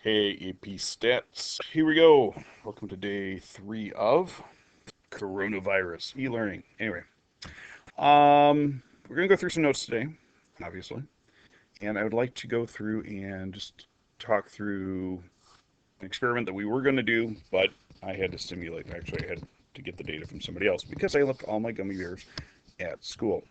Hey, AP Stats. Here we go. Welcome to day 3 of coronavirus e-learning. Anyway, we're going to go through some notes today, obviously. And I would like to go through and just talk through an experiment that we were going to do, but I had to simulate. Actually, I had to get the data from somebody else because I left all my gummy bears at school.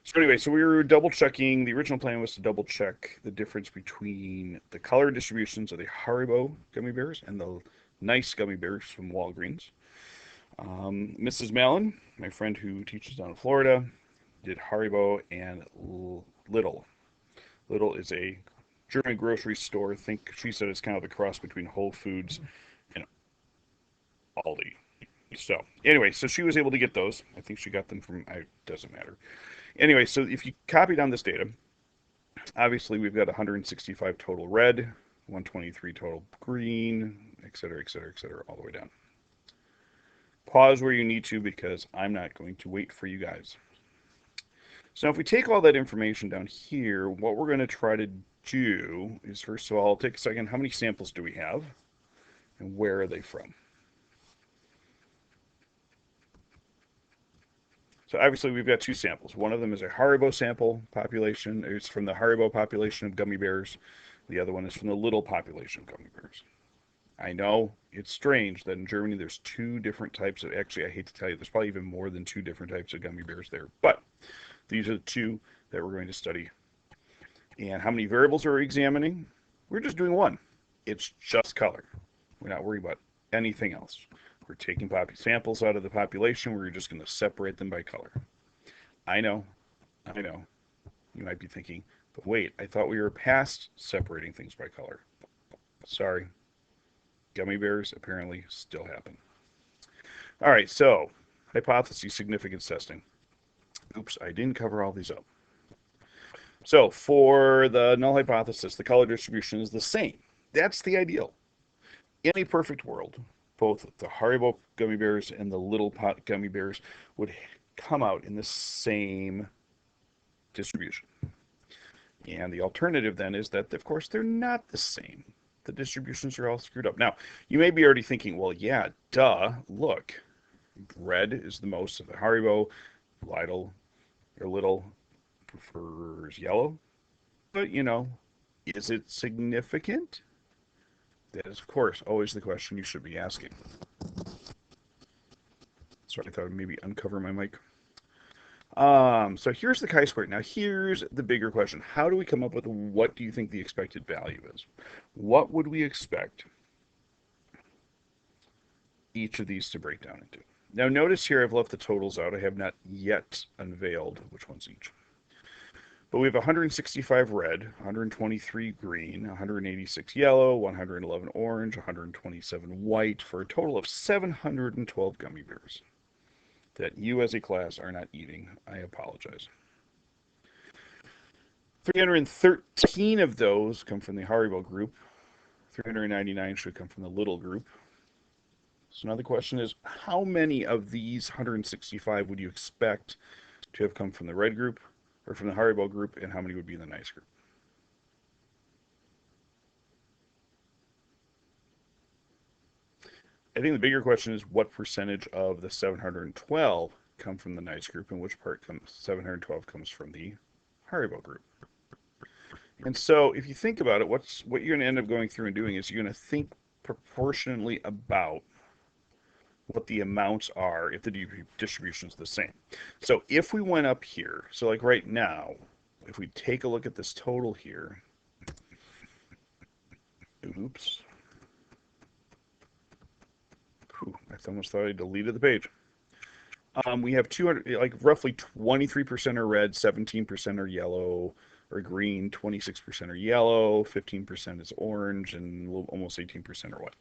So anyway, so we were double checking. The original plan was to double check the difference between the color distributions of the Haribo gummy bears and the nice gummy bears from Walgreens. Mrs. Mallon, my friend who teaches down in Florida, did Haribo and Little. Little is a German grocery store. I think she said it's kind of the cross between Whole Foods and Aldi. So anyway, so she was able to get those. I think she got them from, it doesn't matter. Anyway, so if you copy down this data, obviously we've got 165 total red, 123 total green, et cetera, et cetera, et cetera, all the way down. Pause where you need to because I'm not going to wait for you guys. So if we take all that information down here, what we're going to try to do is, first of all, take a second, how many samples do we have and where are they from? So obviously we've got two samples. One of them is a Haribo sample population. It's from the Haribo population of gummy bears. The other one is from the Little population of gummy bears. I know it's strange that in Germany there's two different types of, actually I hate to tell you, there's probably even more than two different types of gummy bears there. But these are the two that we're going to study. And how many variables are we examining? We're just doing one. It's just color. We're not worried about anything else. We're taking samples out of the population. We're just going to separate them by color. I know. You might be thinking, but wait, I thought we were past separating things by color. Sorry. Gummy bears apparently still happen. All right, so hypothesis significance testing. Oops, I didn't cover all these up. So for the null hypothesis, the color distribution is the same. That's the ideal. In a perfect world, both the Haribo gummy bears and the Little Pot gummy bears would come out in the same distribution. And the alternative then is that, of course, they're not the same. The distributions are all screwed up. Now, you may be already thinking, well, yeah, duh, look. Red is the most of the Haribo. Little prefers yellow. But, is it significant? That is, of course, always the question you should be asking. So I thought I'd maybe uncover my mic. So here's the chi-square. Now here's the bigger question. How do we come up with what do you think the expected value is? What would we expect each of these to break down into? Now notice here I've left the totals out. I have not yet unveiled which one's each. But we have 165 red, 123 green, 186 yellow, 111 orange, 127 white, for a total of 712 gummy bears that you as a class are not eating. I apologize. 313 of those come from the Haribo group. 399 should come from the Little group. So now the question is, how many of these 165 would you expect to have come from the red group or from the Haribo group, and how many would be in the nice group? I think the bigger question is what percentage of the 712 come from the nice group and which part 712 comes from the Haribo group. And so if you think about it, what you're going to end up going through and doing is you're going to think proportionately about what the amounts are if the distribution is the same. So if we went up here, so like right now, if we take a look at this total here, oops, I almost thought I deleted the page. We have 200, like roughly 23% are red, 17% are yellow or green, 26% are yellow, 15% is orange, and almost 18% are white.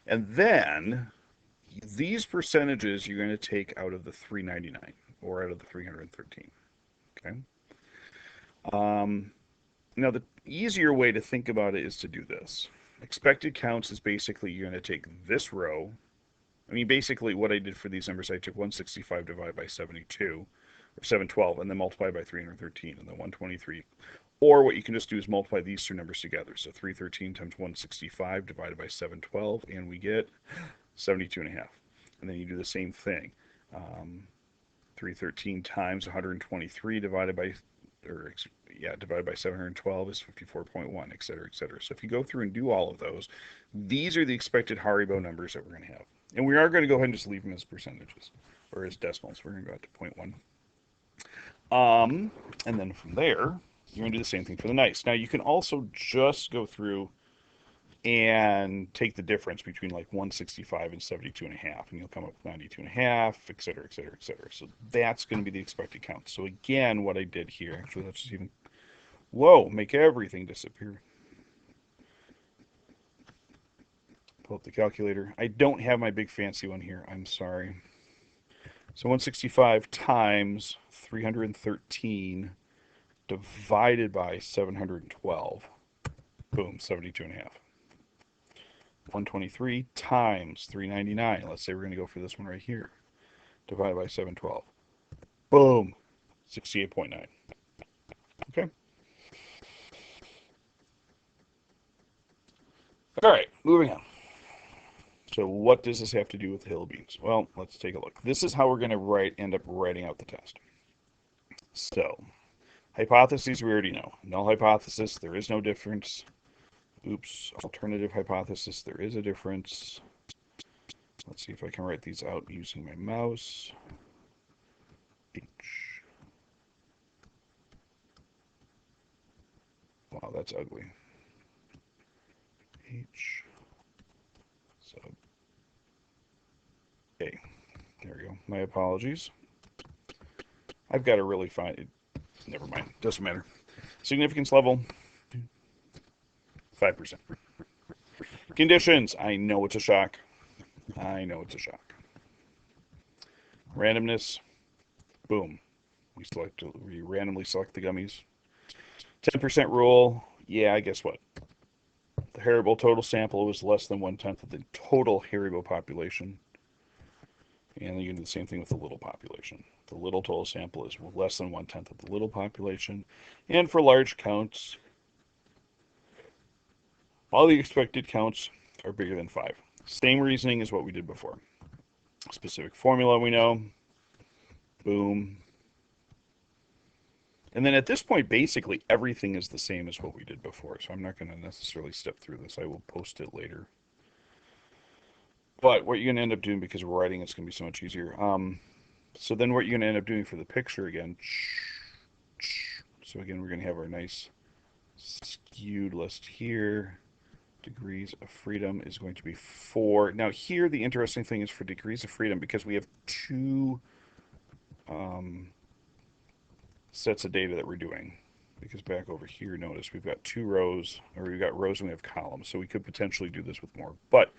And then these percentages you're going to take out of the 399 or out of the 313. Okay. Now the easier way to think about it is to do this. Expected counts is basically you're going to take this row. I mean, basically what I did for these numbers, I took 165 divided by 72, or 712, and then multiply by 313, and then 123. Or what you can just do is multiply these two numbers together. So 313 times 165 divided by 712, and we get 72 and a half. And then you do the same thing. 313 times 123 divided by, divided by 712 is 54.1, et cetera, et cetera. So if you go through and do all of those, these are the expected Haribo numbers that we're going to have. And we are going to go ahead and just leave them as percentages, or as decimals. We're going to go out to 0.1. And then from there, you're going to do the same thing for the nice. Now you can also just go through and take the difference between like 165 and 72 and a half, and you'll come up with 92 and a half, et cetera, et cetera, et cetera. So that's going to be the expected count. So again, what I did here, actually, let's just even, make everything disappear. Pull up the calculator. I don't have my big fancy one here. I'm sorry. So 165 times 313 divided by 712. Boom, 72 and a half. 123 times 399. Let's say we're going to go for this one right here. Divided by 712. Boom, 68.9. Okay. All right, moving on. So what does this have to do with hill beans? Well, let's take a look. This is how we're going to end up writing out the test. So, hypotheses we already know. Null hypothesis, there is no difference. Oops, alternative hypothesis, there is a difference. Let's see if I can write these out using my mouse. H. Wow, that's ugly. H sub A. There we go. My apologies. I've got to really find it. Never mind. Doesn't matter. Significance level, 5%. Conditions. I know it's a shock. I know it's a shock. Randomness. Boom. We randomly select the gummies. 10% rule. Yeah, guess what? The Haribo total sample was less than 1/10 of the total Haribo population. And you can do the same thing with the little population. The little total sample is less than 1/10 of the little population. And for large counts, all the expected counts are bigger than 5. Same reasoning as what we did before. Specific formula we know. Boom. And then at this point, basically everything is the same as what we did before. So I'm not going to necessarily step through this. I will post it later. But what you're going to end up doing, because we're writing, it's going to be so much easier. So then what you're going to end up doing for the picture again. So again, we're going to have our nice skewed list here. Degrees of freedom is going to be 4. Now here, the interesting thing is for degrees of freedom, because we have 2 sets of data that we're doing. Because back over here, notice we've got 2 rows, or we've got rows and we have columns. So we could potentially do this with more. But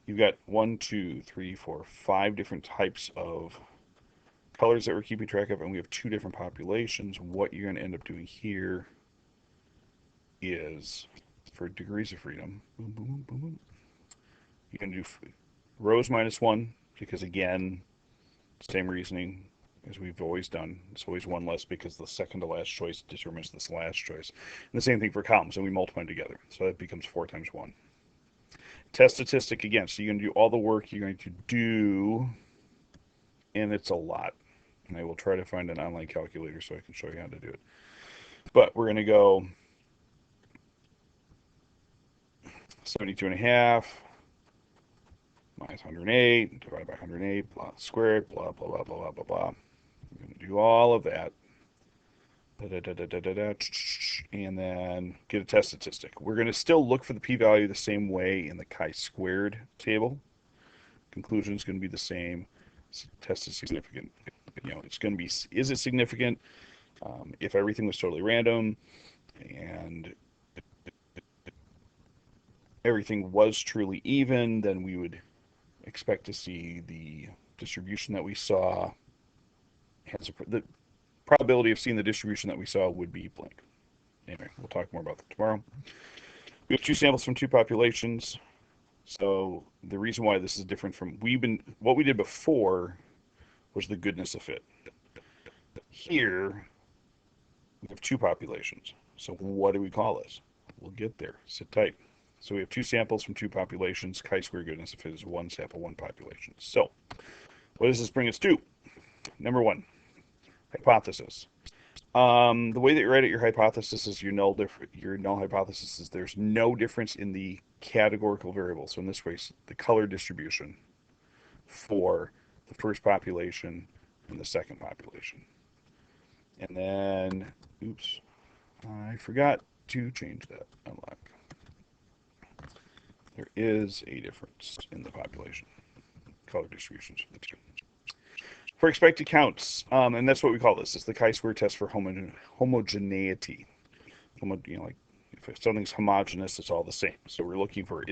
you've got 1, 2, 3, 4, 5 different types of colors that we're keeping track of, and we have 2 different populations. What you're going to end up doing here is, for degrees of freedom, boom, boom, boom, boom, you can do rows minus 1, because again, same reasoning as we've always done. It's always 1 less because the second to last choice determines this last choice. And the same thing for columns, and we multiply them together. So that becomes 4 times 1. Test statistic again. So you're going to do all the work you're going to do, and it's a lot. And I will try to find an online calculator so I can show you how to do it. But we're going to go 72 and a half minus 108 divided by 108 blah squared, blah, blah, blah, blah, blah, blah, blah. I'm going to do all of that. And then get a test statistic. We're going to still look for the p-value the same way in the chi-squared table. Conclusion is going to be the same. Test is significant. It's going to be, is it significant? If everything was totally random and everything was truly even, then we would expect to see the distribution that we saw. The probability of seeing the distribution that we saw would be blank. Anyway, we'll talk more about that tomorrow. We have 2 samples from 2 populations. So the reason why this is different from what we did before was the goodness of fit. Here, we have two populations. So what do we call this? We'll get there. Sit tight. So we have two samples from two populations. Chi-square goodness if it is one sample, one population. So what does this bring us to? Number one, hypothesis. The way that you write out your hypothesis is your null hypothesis is there's no difference in the categorical variable. So in this case, the color distribution for the first population and the second population. And then, oops, I forgot to change that unlock. There is a difference in the population color distributions for the two. For expected counts, and that's what we call this. It's the chi-square test for homogeneity. Like if something's homogeneous, it's all the same. So we're looking for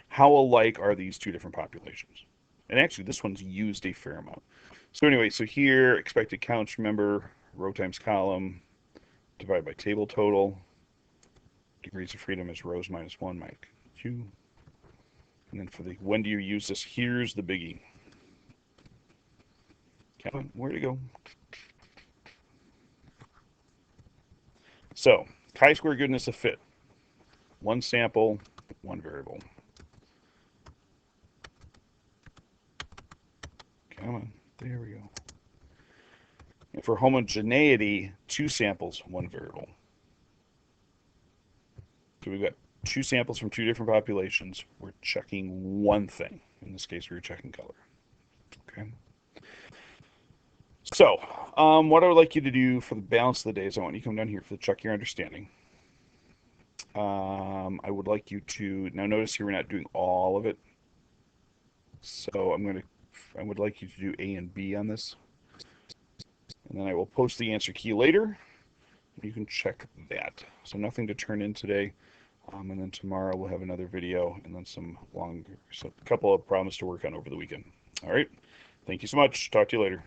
how alike are these two different populations? And actually, this one's used a fair amount. So anyway, so here expected counts. Remember, row times column divided by table total. Degrees of freedom is rows minus 1 minus 2. And then for the when do you use this? Here's the biggie. Kevin, where to go? So, chi-square goodness of fit. One sample, one variable. Come on, there we go. And for homogeneity, two samples, one variable. So we've got two samples from two different populations. We're checking one thing. In this case, we're checking color. Okay. So, what I would like you to do for the balance of the day is I want you to come down here for the check your understanding. I would like you to, now notice here we're not doing all of it. So I would like you to do A and B on this. And then I will post the answer key later. You can check that. So nothing to turn in today. And then tomorrow we'll have another video and then a couple of problems to work on over the weekend. All right. Thank you so much. Talk to you later.